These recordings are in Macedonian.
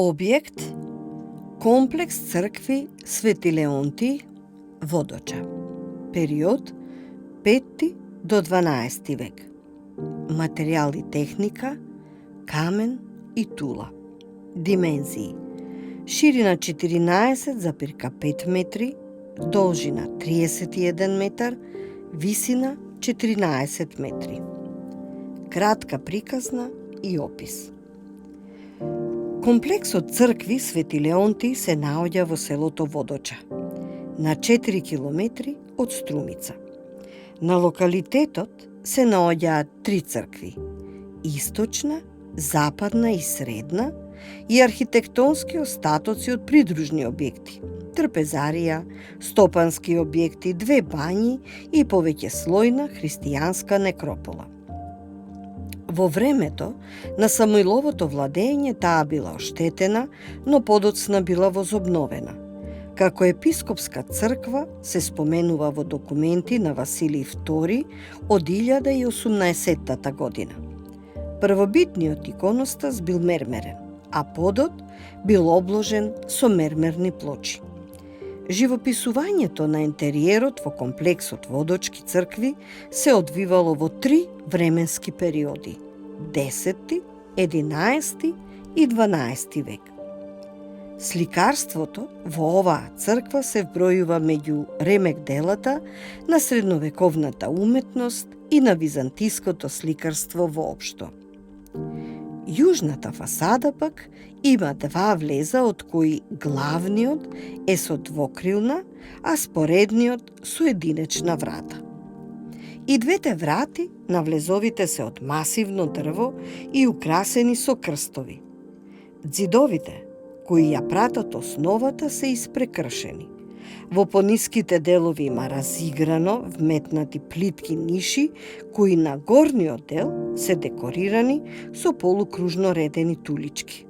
Објект комплекс цркви Свети Леонтий, Водоча. Период 5 до 12 век. Материјал и техника камен и тула. Димензии: ширина 14,5 метри, должина 31 метар, висина 14 метри. Кратка приказна и опис. Комплексот цркви Свети Леонтий се наоѓа во селото Водоча, на 4 километри од Струмица. На локалитетот се наоѓаат 3 цркви: источна, западна и средна, и архитектонски остатоци од придружни објекти: трпезарија, стопански објекти, 2 бањи и повеќе слојна христијанска некропола. Во времето на Самуиловото владење таа била оштетена, но подоцна била возобновена. Како епископска црква се споменува во документи на Василий II од 1018 година. Првобитниот иконостас бил мермерен, а подот бил обложен со мермерни плочи. Живописувањето на интериерот во комплексот Водочки цркви се одвивало во 3 временски периоди: 10, 11 и 12 век. Сликарството во оваа црква се вбројува меѓу ремек делата на средновековната уметност и на византиското сликарство воопшто. Јужната фасада пак има 2 влеза, од кои главниот е со двокрилна, а споредниот со единечна врата. И двете врати на влезовите се од масивно дрво и украсени со крстови. Ѕидовите, кои ја пратат основата, се испрекршени. Во пониските делови има разиграно вметнати плитки ниши, кои на горниот дел се декорирани со полукружно редени тулички.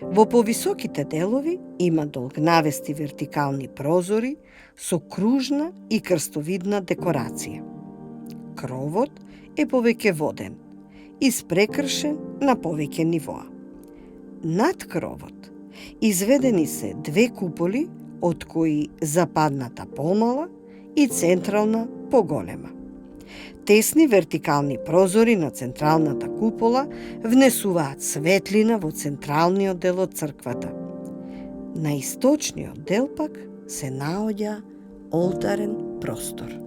Во повисоките делови има долгнавести вертикални прозори со кружна и крстовидна декорација. Кровот е повеќе воден, испрекршен на повеќе нивоа. Над кровот изведени се 2 куполи, од кои западната помала и централна поголема. Тесни вертикални прозори на централната купола внесуваат светлина во централниот дел од црквата. На источниот дел пак се наоѓа олтарен простор.